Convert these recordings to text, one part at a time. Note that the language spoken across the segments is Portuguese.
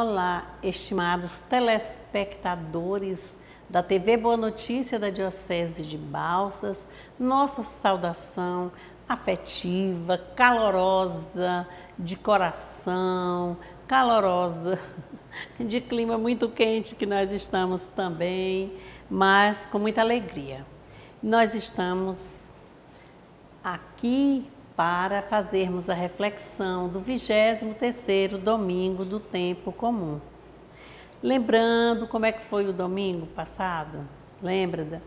Olá, estimados telespectadores da TV Boa Notícia da Diocese de Balsas, nossa saudação afetiva, calorosa, de coração, calorosa, de clima muito quente que nós estamos também, mas com muita alegria. Nós estamos aqui para fazermos a reflexão do 23º domingo do tempo comum. Lembrando como é que foi o domingo passado? Lembra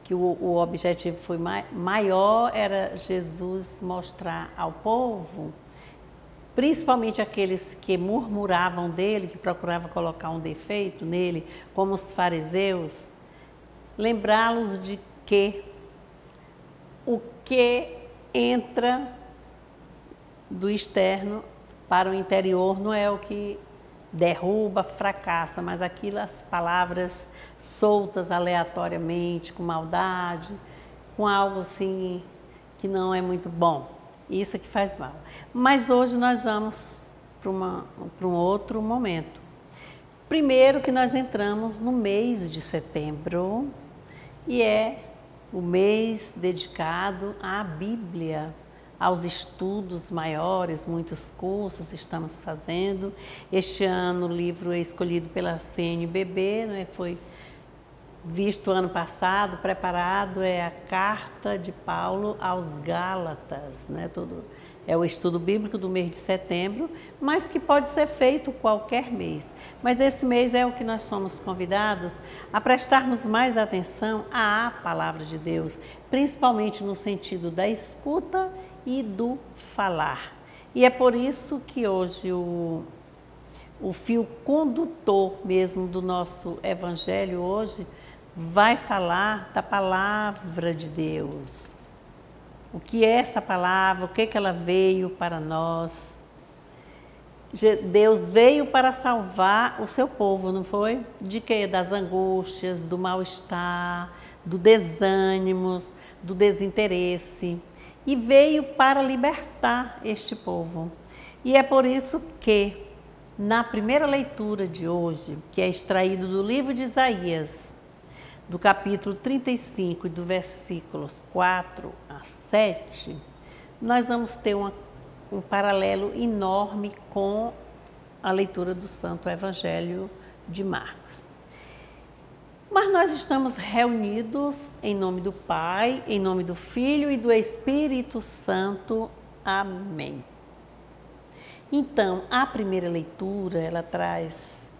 que o objetivo foi maior, era Jesus mostrar ao povo, principalmente aqueles que murmuravam dele, que procuravam colocar um defeito nele, como os fariseus, lembrá-los de que o que entra do externo para o interior não é o que derruba, fracassa, mas aquilo, as palavras soltas aleatoriamente, com maldade, com algo assim que não é muito bom. Isso é que faz mal. Mas hoje nós vamos para um outro momento. Primeiro que nós entramos no mês de setembro e é o mês dedicado à Bíblia, aos estudos maiores, muitos cursos estamos fazendo. Este ano o livro é escolhido pela CNBB, né, foi visto ano passado, preparado, é a Carta de Paulo aos Gálatas, né, é o estudo bíblico do mês de setembro, mas que pode ser feito qualquer mês. Mas esse mês é o que nós somos convidados a prestarmos mais atenção à palavra de Deus, principalmente no sentido da escuta e do falar. E é por isso que hoje o fio condutor mesmo do nosso evangelho hoje vai falar da palavra de Deus. O que é essa palavra, o que ela veio para nós. Deus veio para salvar o seu povo, não foi? De quê? Das angústias, do mal-estar, do desânimo, do desinteresse. E veio para libertar este povo. E é por isso que, na primeira leitura de hoje, que é extraído do livro de Isaías, do capítulo 35 e do versículos 4 a 7, nós vamos ter um paralelo enorme com a leitura do Santo Evangelho de Marcos. Mas nós estamos reunidos em nome do Pai, em nome do Filho e do Espírito Santo. Amém. Então, a primeira leitura, ela traz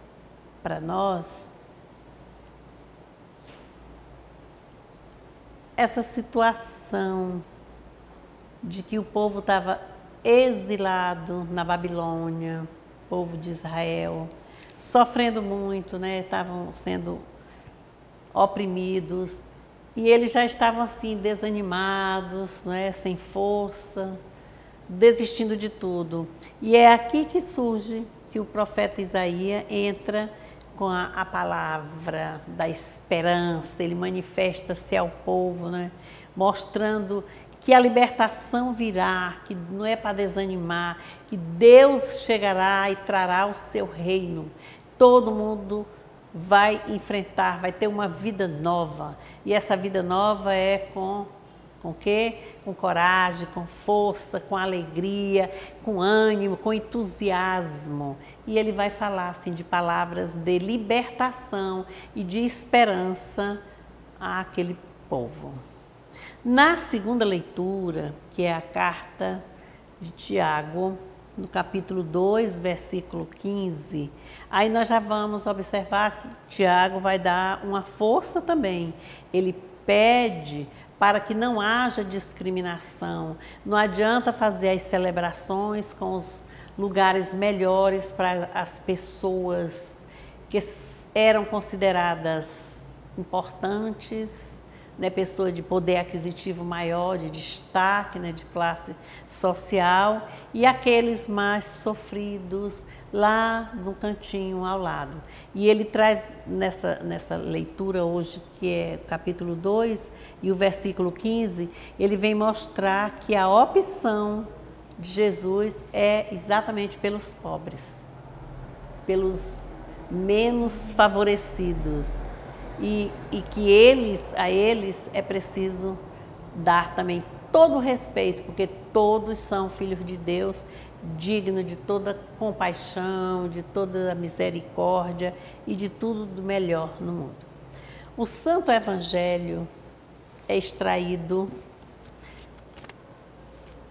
para nós essa situação de que o povo estava exilado na Babilônia, o povo de Israel, sofrendo muito, né? Estavam sendo oprimidos e eles já estavam assim desanimados, né? Sem força, desistindo de tudo. E é aqui que surge que o profeta Isaías entra com a palavra da esperança, ele manifesta-se ao povo, né? Mostrando que a libertação virá, que não é para desanimar, que Deus chegará e trará o seu reino. Todo mundo vai enfrentar, vai ter uma vida nova. E essa vida nova é com quê? Com coragem, com força, com alegria, com ânimo, com entusiasmo. E ele vai falar assim de palavras de libertação e de esperança àquele povo. Na segunda leitura, que é a carta de Tiago, no capítulo 2, versículo 15, aí nós já vamos observar que Tiago vai dar uma força também. Ele pede para que não haja discriminação. Não adianta fazer as celebrações com os lugares melhores para as pessoas que eram consideradas importantes, né, pessoas de poder aquisitivo maior, de destaque, né, de classe social, e aqueles mais sofridos lá no cantinho ao lado. E ele traz nessa leitura hoje, que é capítulo 2 e o versículo 15, ele vem mostrar que a opção de Jesus é exatamente pelos pobres. pelos menos favorecidos e que a eles é preciso dar também todo o respeito, porque todos são filhos de Deus, dignos de toda compaixão, de toda misericórdia e de tudo do melhor no mundo. O Santo Evangelho é extraído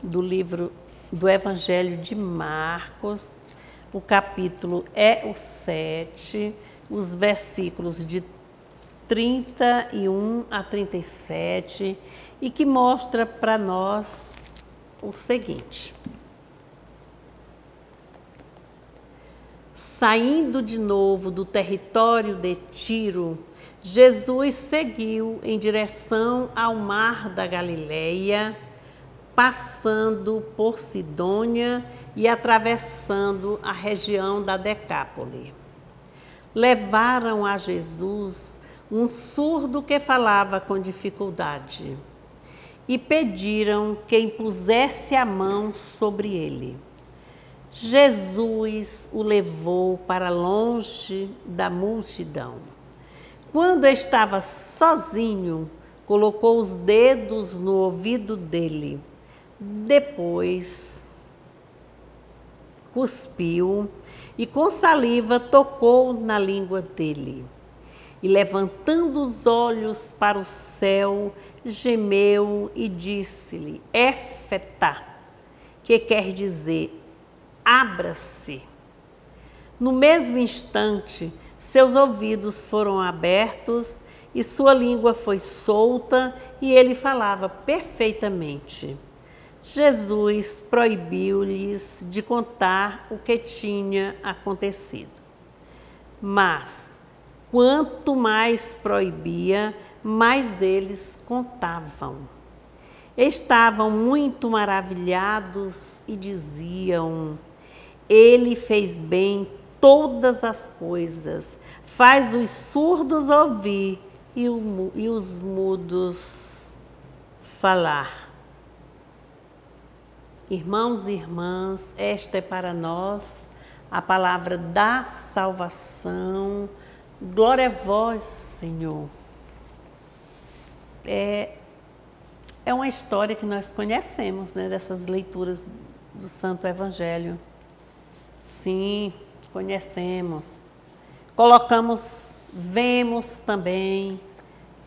do livro do Evangelho de Marcos. O capítulo é o 7, os versículos de 31 a 37, e que mostra para nós o seguinte: saindo de novo do território de Tiro, Jesus seguiu em direção ao mar da Galileia, passando por Sidônia e atravessando a região da Decápole. Levaram a Jesus um surdo que falava com dificuldade e pediram que impusesse a mão sobre ele. Jesus o levou para longe da multidão. Quando estava sozinho, colocou os dedos no ouvido dele. Depois, cuspiu e com saliva tocou na língua dele. E levantando os olhos para o céu, gemeu e disse-lhe: Éfetá, que quer dizer abra-se. No mesmo instante, seus ouvidos foram abertos e sua língua foi solta e ele falava perfeitamente. Jesus proibiu-lhes de contar o que tinha acontecido. Mas, quanto mais proibia, mais eles contavam. Estavam muito maravilhados e diziam: Ele fez bem todas as coisas, faz os surdos ouvir e os mudos falar. Irmãos e irmãs, esta é para nós a palavra da salvação. Glória a vós, Senhor. É uma história que nós conhecemos, né, dessas leituras do Santo Evangelho. Sim, conhecemos. Colocamos, vemos também,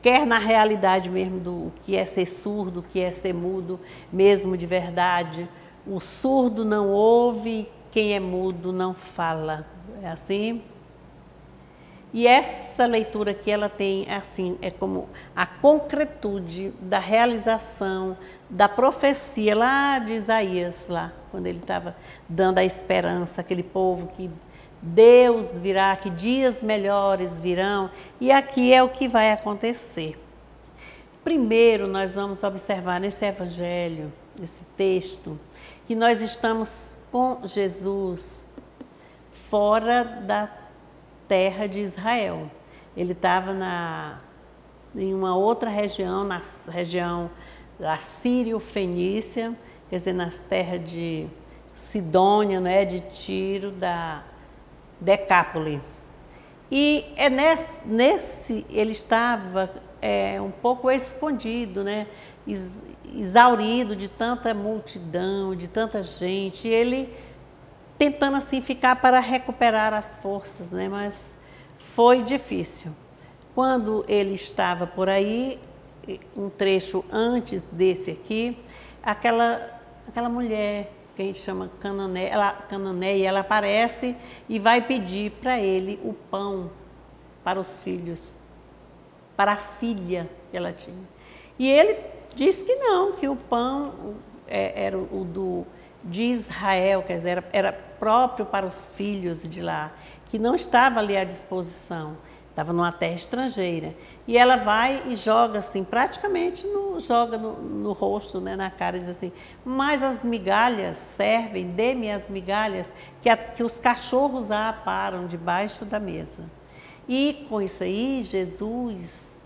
quer na realidade mesmo do que é ser surdo, o que é ser mudo, mesmo de verdade. O surdo não ouve, quem é mudo não fala. É assim? E essa leitura que ela tem, assim, é como a concretude da realização da profecia lá de Isaías, lá, quando ele estava dando a esperança àquele povo que Deus virá, que dias melhores virão, e aqui é o que vai acontecer. Primeiro, nós vamos observar nesse evangelho, nesse texto, que nós estamos com Jesus fora da terra de Israel. Ele estava em uma outra região, na região da Sírio-Fenícia, quer dizer, nas terras de Sidônia, né, de Tiro, da Decápole. E é nesse ele estava um pouco escondido, né, exaurido de tanta multidão, de tanta gente, e ele tentando assim ficar para recuperar as forças, né? Mas foi difícil. Quando ele estava por aí, um trecho antes desse aqui, aquela mulher que a gente chama Cananeia, ela aparece e vai pedir para ele o pão para os filhos, para a filha que ela tinha. E ele disse que não, que o pão era o de Israel, quer dizer, era próprio para os filhos de lá, que não estava ali à disposição, estava numa terra estrangeira. E ela vai e joga assim, praticamente joga no rosto, né, na cara, e diz assim: mas as migalhas servem, dê-me as migalhas que os cachorros aparam debaixo da mesa. E com isso aí, Jesus,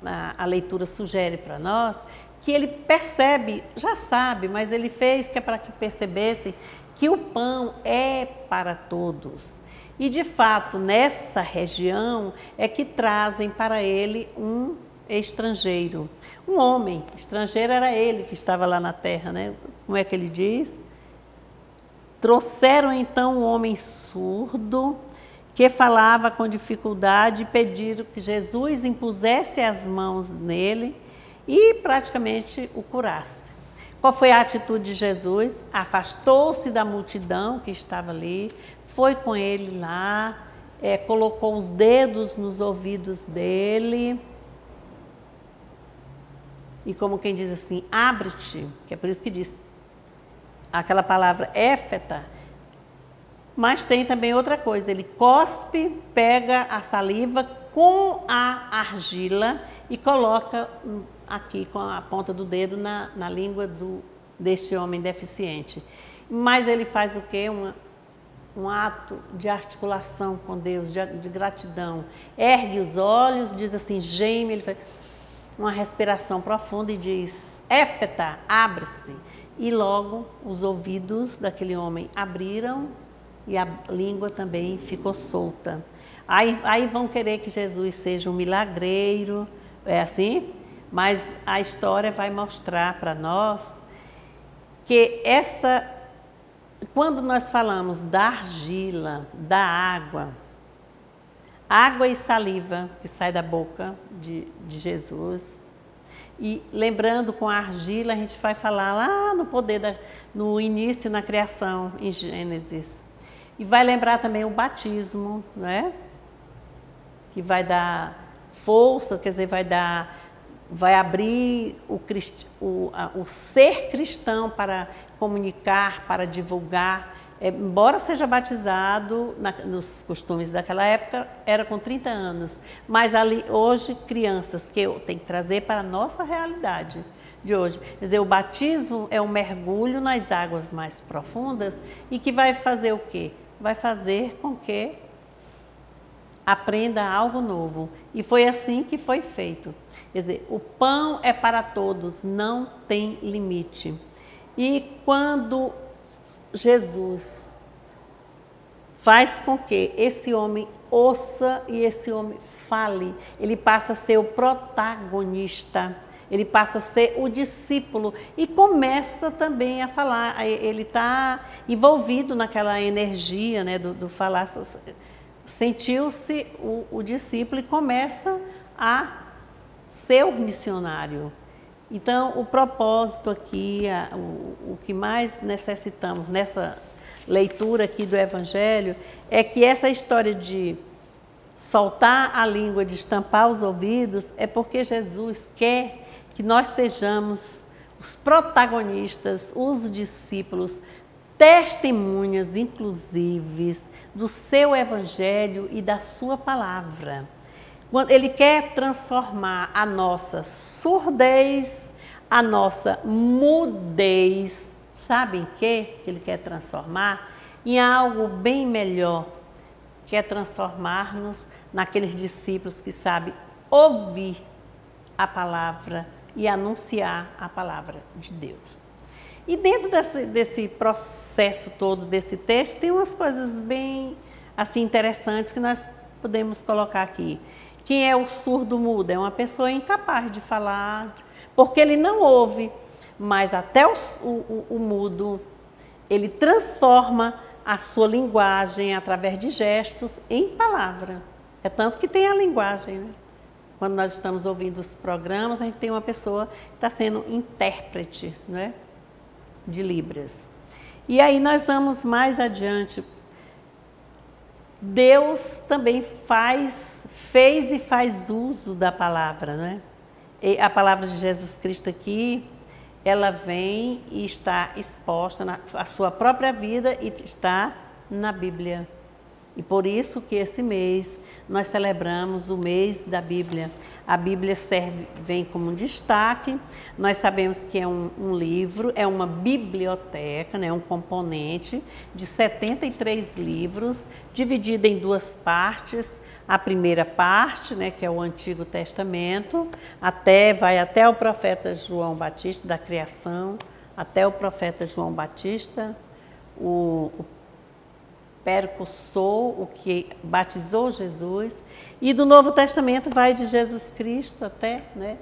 a leitura sugere para nós, que ele percebe, já sabe, mas ele fez que é para que percebessem que o pão é para todos. E de fato, nessa região é que trazem para ele um estrangeiro, um homem. Estrangeiro era ele que estava lá na terra, né? Como é que ele diz? Trouxeram então um homem surdo que falava com dificuldade e pediram que Jesus impusesse as mãos nele e praticamente o curasse. Qual foi a atitude de Jesus? Afastou-se da multidão que estava ali, foi com ele lá, colocou os dedos nos ouvidos dele e, como quem diz assim, abre-te, que é por isso que diz aquela palavra éfeta. Mas tem também outra coisa, ele cospe, pega a saliva com a argila e coloca aqui com a ponta do dedo na língua deste homem deficiente. Mas ele faz o quê? Um ato de articulação com Deus, de gratidão. Ergue os olhos, diz assim, geme, ele faz uma respiração profunda e diz, éfeta, abre-se. E logo os ouvidos daquele homem abriram e a língua também ficou solta. Aí vão querer que Jesus seja um milagreiro, é assim? Mas a história vai mostrar para nós que quando nós falamos da argila, da água e saliva que sai da boca de Jesus, e lembrando com a argila a gente vai falar lá no poder, no início, na criação, em Gênesis. E vai lembrar também o batismo, né? Que vai dar força, quer dizer, vai abrir o ser cristão para comunicar, para divulgar. Embora seja batizado, nos costumes daquela época, era com 30 anos. Mas ali, hoje, crianças que eu tenho que trazer para a nossa realidade de hoje. Quer dizer, o batismo é um mergulho nas águas mais profundas e que vai fazer o quê? Vai fazer com que aprenda algo novo. E foi assim que foi feito. Quer dizer, o pão é para todos, não tem limite. E quando Jesus faz com que esse homem ouça e esse homem fale, ele passa a ser o protagonista, ele passa a ser o discípulo e começa também a falar. Ele está envolvido naquela energia, né, do falar. Sentiu-se o discípulo e começa a ser o missionário. Então, o propósito aqui, o que mais necessitamos nessa leitura aqui do Evangelho, é que essa história de soltar a língua, de estampar os ouvidos, é porque Jesus quer que nós sejamos os protagonistas, os discípulos, testemunhas, inclusive, do seu Evangelho e da sua palavra. Ele quer transformar a nossa surdez, a nossa mudez, sabem que ele quer transformar? Em algo bem melhor, quer transformar-nos naqueles discípulos que sabem ouvir a palavra e anunciar a palavra de Deus. E dentro desse processo todo, desse texto, tem umas coisas bem assim, interessantes que nós podemos colocar aqui. Quem é o surdo-mudo? É uma pessoa incapaz de falar, porque ele não ouve, mas até o mudo, ele transforma a sua linguagem através de gestos em palavra. É tanto que tem a linguagem, né? Quando nós estamos ouvindo os programas, a gente tem uma pessoa que está sendo intérprete, né, de Libras. E aí nós vamos mais adiante. Deus também fez e faz uso da palavra, né? E a palavra de Jesus Cristo aqui, ela vem e está exposta a sua própria vida e está na Bíblia. E por isso que esse mês nós celebramos o mês da Bíblia. A Bíblia vem como um destaque. Nós sabemos que é um livro, é uma biblioteca, né, um componente de 73 livros, dividido em duas partes. A primeira parte, né, que é o Antigo Testamento, vai até o profeta João Batista, da criação, até o profeta João Batista, percussor, o que batizou Jesus, e do Novo Testamento vai de Jesus Cristo até, né,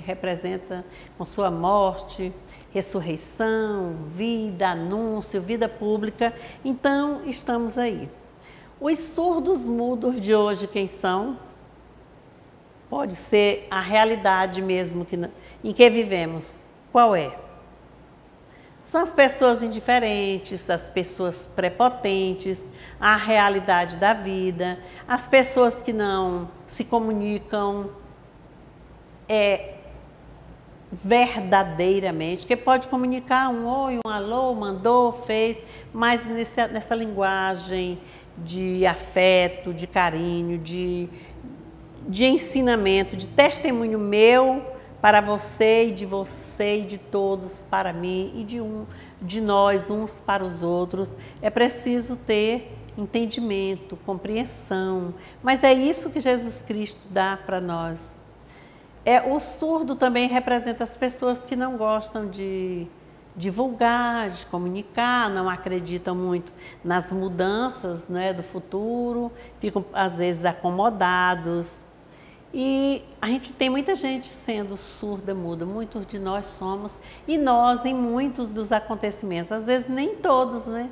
representa com sua morte, ressurreição, vida, anúncio, vida pública. Então, estamos aí. Os surdos mudos de hoje, quem são? Pode ser a realidade mesmo em que vivemos. Qual é? São as pessoas indiferentes, as pessoas prepotentes, a realidade da vida, as pessoas que não se comunicam verdadeiramente, que pode comunicar um oi, um alô, mandou, fez, mas nessa linguagem de afeto, de carinho, de ensinamento, de testemunho meu para você e de todos para mim e de nós uns para os outros. É preciso ter entendimento, compreensão, mas é isso que Jesus Cristo dá para nós. O surdo também representa as pessoas que não gostam de divulgar, de comunicar, não acreditam muito nas mudanças, né, do futuro, ficam às vezes acomodados. E a gente tem muita gente sendo surda, muda, muitos de nós somos, e nós em muitos dos acontecimentos, às vezes nem todos, né?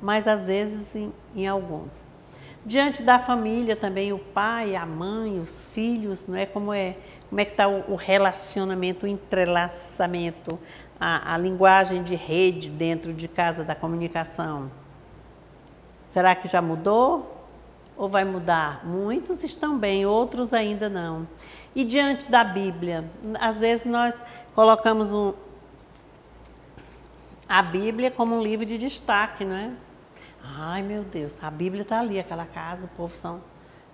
Mas às vezes em alguns. Diante da família também, o pai, a mãe, os filhos, não é? Como é que está o relacionamento, o entrelaçamento, a linguagem de rede dentro de casa da comunicação? Será que já mudou? Ou vai mudar? Muitos estão bem, outros ainda não. E diante da Bíblia, às vezes nós colocamos a Bíblia como um livro de destaque, não é? Ai, meu Deus, a Bíblia está ali, aquela casa, o povo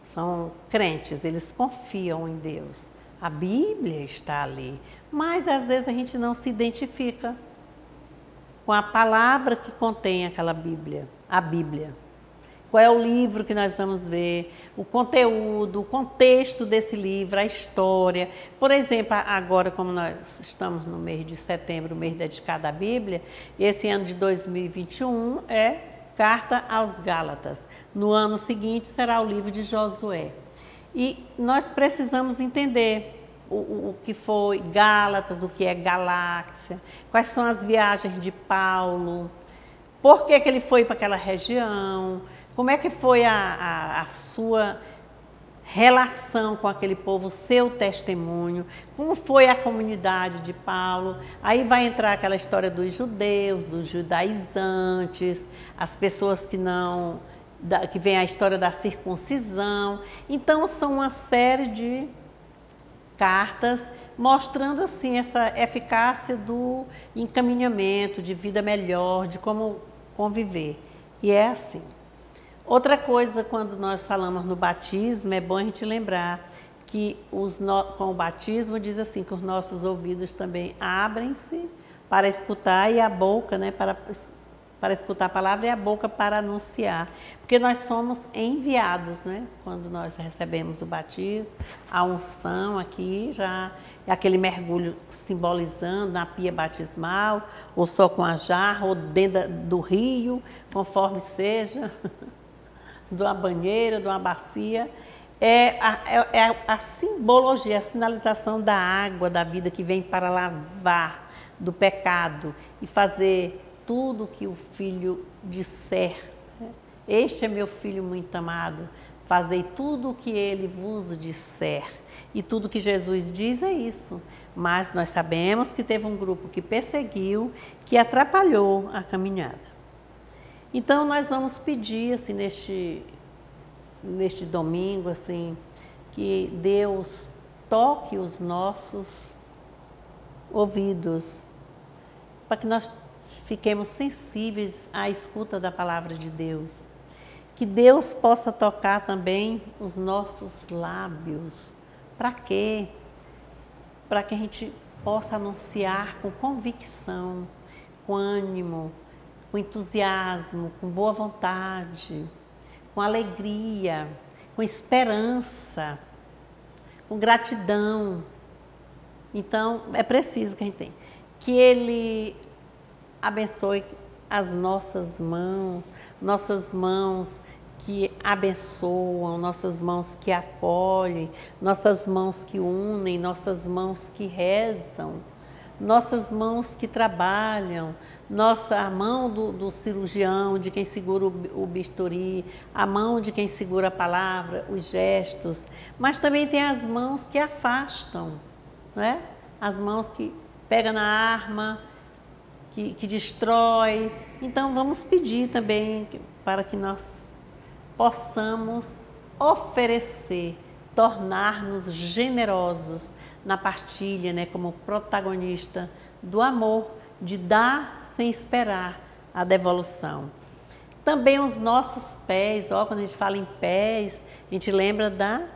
são crentes, eles confiam em Deus. A Bíblia está ali, mas às vezes a gente não se identifica com a palavra que contém aquela Bíblia, a Bíblia. Qual é o livro que nós vamos ver, o conteúdo, o contexto desse livro, a história. Por exemplo, agora como nós estamos no mês de setembro, o mês dedicado à Bíblia, esse ano de 2021 é Carta aos Gálatas. No ano seguinte será o livro de Josué. E nós precisamos entender o que foi Gálatas, o que é Galáxia, quais são as viagens de Paulo, por que ele foi para aquela região, como é que foi a sua relação com aquele povo, seu testemunho, como foi a comunidade de Paulo. Aí vai entrar aquela história dos judeus, dos judaizantes, as pessoas que vem a história da circuncisão. Então são uma série de cartas mostrando assim essa eficácia do encaminhamento, de vida melhor, de como conviver. E é assim. Outra coisa, quando nós falamos no batismo, é bom a gente lembrar que com o batismo diz assim, que os nossos ouvidos também abrem-se para escutar e a boca, né, para escutar a palavra e a boca para anunciar. Porque nós somos enviados, né, quando nós recebemos o batismo, a unção aqui já é aquele mergulho simbolizando na pia batismal, ou só com a jarra, ou dentro do rio, conforme seja. De uma banheira, de uma bacia, é a simbologia, a sinalização da água da vida que vem para lavar do pecado e fazer tudo o que o Filho disser. Este é meu Filho muito amado, fazei tudo o que ele vos disser. E tudo que Jesus diz é isso. Mas nós sabemos que teve um grupo que perseguiu, que atrapalhou a caminhada. Então, nós vamos pedir, assim, neste domingo, assim, que Deus toque os nossos ouvidos, para que nós fiquemos sensíveis à escuta da palavra de Deus. Que Deus possa tocar também os nossos lábios. Para quê? Para que a gente possa anunciar com convicção, com ânimo, com entusiasmo, com boa vontade, com alegria, com esperança, com gratidão. Então, é preciso que a gente tenha. Que Ele abençoe as nossas mãos que abençoam, nossas mãos que acolhem, nossas mãos que unem, nossas mãos que rezam, nossas mãos que trabalham, a mão do cirurgião, de quem segura o bisturi, a mão de quem segura a palavra, os gestos, mas também tem as mãos que afastam, não é? As mãos que pegam na arma, que destrói. Então vamos pedir também para que nós possamos oferecer, tornar-nos generosos na partilha, né, como protagonista do amor, de dar sem esperar a devolução. Também os nossos pés, quando a gente fala em pés, a gente lembra da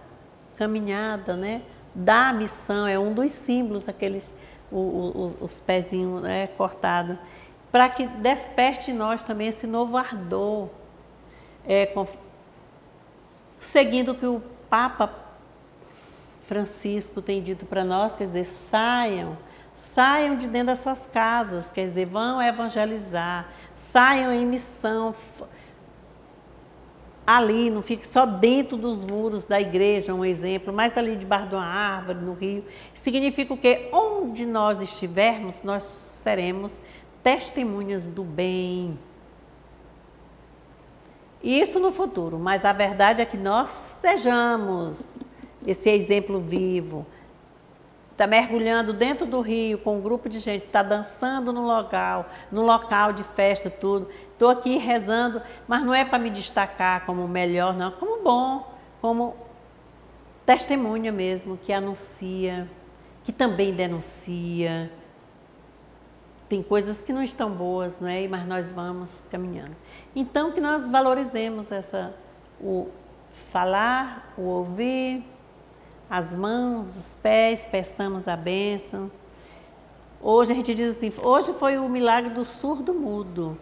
caminhada, né, da missão, é um dos símbolos, os pezinhos, né, cortados, para que desperte em nós também esse novo ardor, seguindo o que o Papa Francisco tem dito para nós, quer dizer, saiam de dentro das suas casas, quer dizer, vão evangelizar, saiam em missão, ali, não fique só dentro dos muros da igreja, um exemplo, mas ali debaixo de uma árvore, no rio. Significa o quê? Onde nós estivermos, nós seremos testemunhas do bem. Isso no futuro, mas a verdade é que nós sejamos esse exemplo vivo. Está mergulhando dentro do rio com um grupo de gente, está dançando no local de festa, tudo. Estou aqui rezando, mas não é para me destacar como melhor, não, como bom, como testemunha mesmo, que anuncia, que também denuncia. Tem coisas que não estão boas, não é? Mas nós vamos caminhando. Então, que nós valorizemos o falar, o ouvir, as mãos, os pés, peçamos a bênção. Hoje a gente diz assim, hoje foi o milagre do surdo-mudo,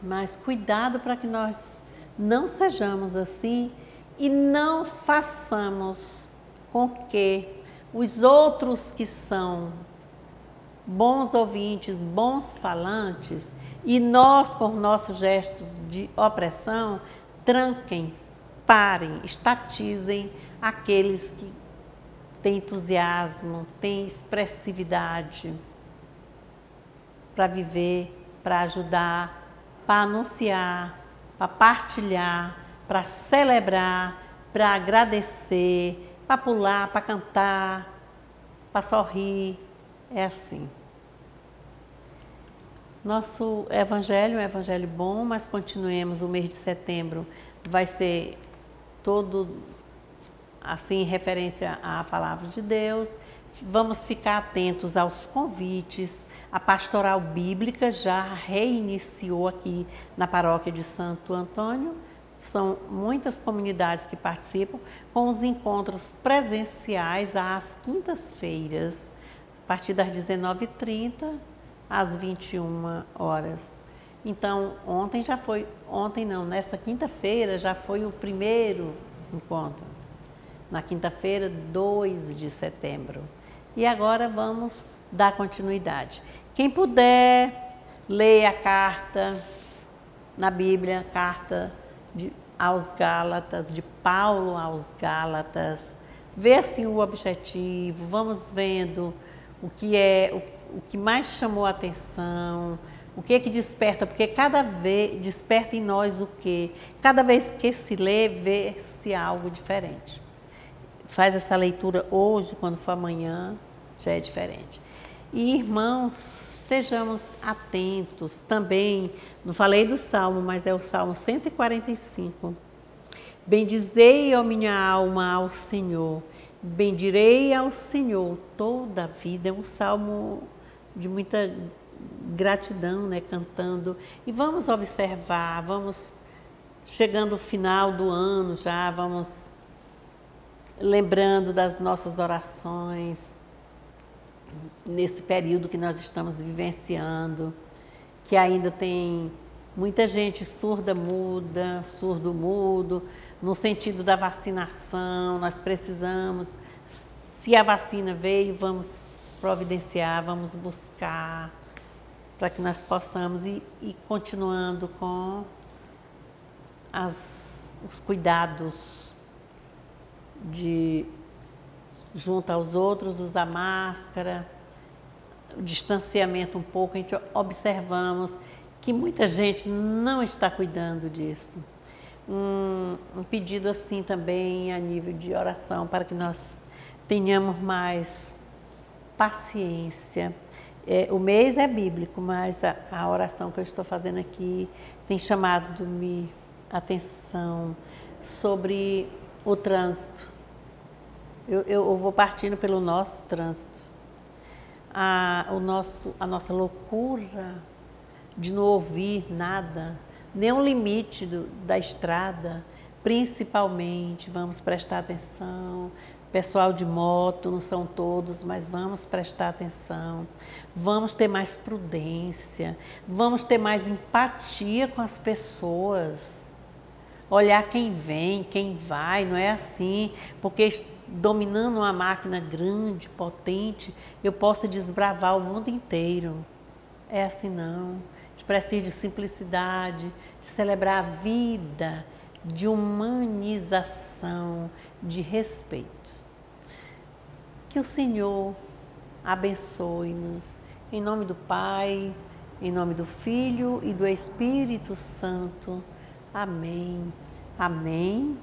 mas cuidado para que nós não sejamos assim e não façamos com que os outros que são bons ouvintes, bons falantes, e nós com nossos gestos de opressão, tranquem, parem, estatizem aqueles que têm entusiasmo, têm expressividade para viver, para ajudar, para anunciar, para partilhar, para celebrar, para agradecer, para pular, para cantar, para sorrir. É assim. Nosso evangelho é um evangelho bom, mas continuemos. O mês de setembro vai ser todo assim em referência à palavra de Deus. Vamos ficar atentos aos convites. A pastoral bíblica já reiniciou aqui na paróquia de Santo Antônio. São muitas comunidades que participam com os encontros presenciais às quintas-feiras, a partir das 19h30 às 21 horas. Então, nessa quinta-feira já foi o primeiro encontro, na quinta-feira, 2 de setembro. E agora vamos dar continuidade. Quem puder, leia a carta na Bíblia, carta aos Gálatas, de Paulo aos Gálatas, vê assim o objetivo, vamos vendo o que mais chamou a atenção, o que desperta, porque cada vez desperta em nós o quê? Cada vez que se lê, vê-se algo diferente. Faz essa leitura hoje, quando for amanhã, já é diferente. E, irmãos, estejamos atentos também, não falei do Salmo, mas é o Salmo 145. Bendizei, ó minha alma, ao Senhor, bendirei ao Senhor toda a vida. É um salmo de muita gratidão, né, cantando. E vamos observar, vamos chegando ao final do ano já, vamos lembrando das nossas orações, nesse período que nós estamos vivenciando, que ainda tem muita gente surda-muda, surdo-mudo, no sentido da vacinação. Nós precisamos, se a vacina veio, vamos providenciar, vamos buscar. para que nós possamos ir continuando com os cuidados de junto aos outros, usar máscara, o distanciamento um pouco, a gente observamos que muita gente não está cuidando disso. Um pedido assim também a nível de oração para que nós tenhamos mais paciência. O mês é bíblico, mas a oração que eu estou fazendo aqui tem chamado-me atenção sobre o trânsito. Eu vou partindo pelo nosso trânsito. A nossa loucura de não ouvir nada, nenhum limite da estrada, principalmente, vamos prestar atenção. Pessoal de moto, não são todos, mas vamos prestar atenção. Vamos ter mais prudência, vamos ter mais empatia com as pessoas. Olhar quem vem, quem vai, não é assim, porque dominando uma máquina grande, potente, eu posso desbravar o mundo inteiro. É assim não. A gente precisa de simplicidade, de celebrar a vida, de humanização, de respeito. Que o Senhor abençoe-nos, em nome do Pai, em nome do Filho e do Espírito Santo. Amém. Amém.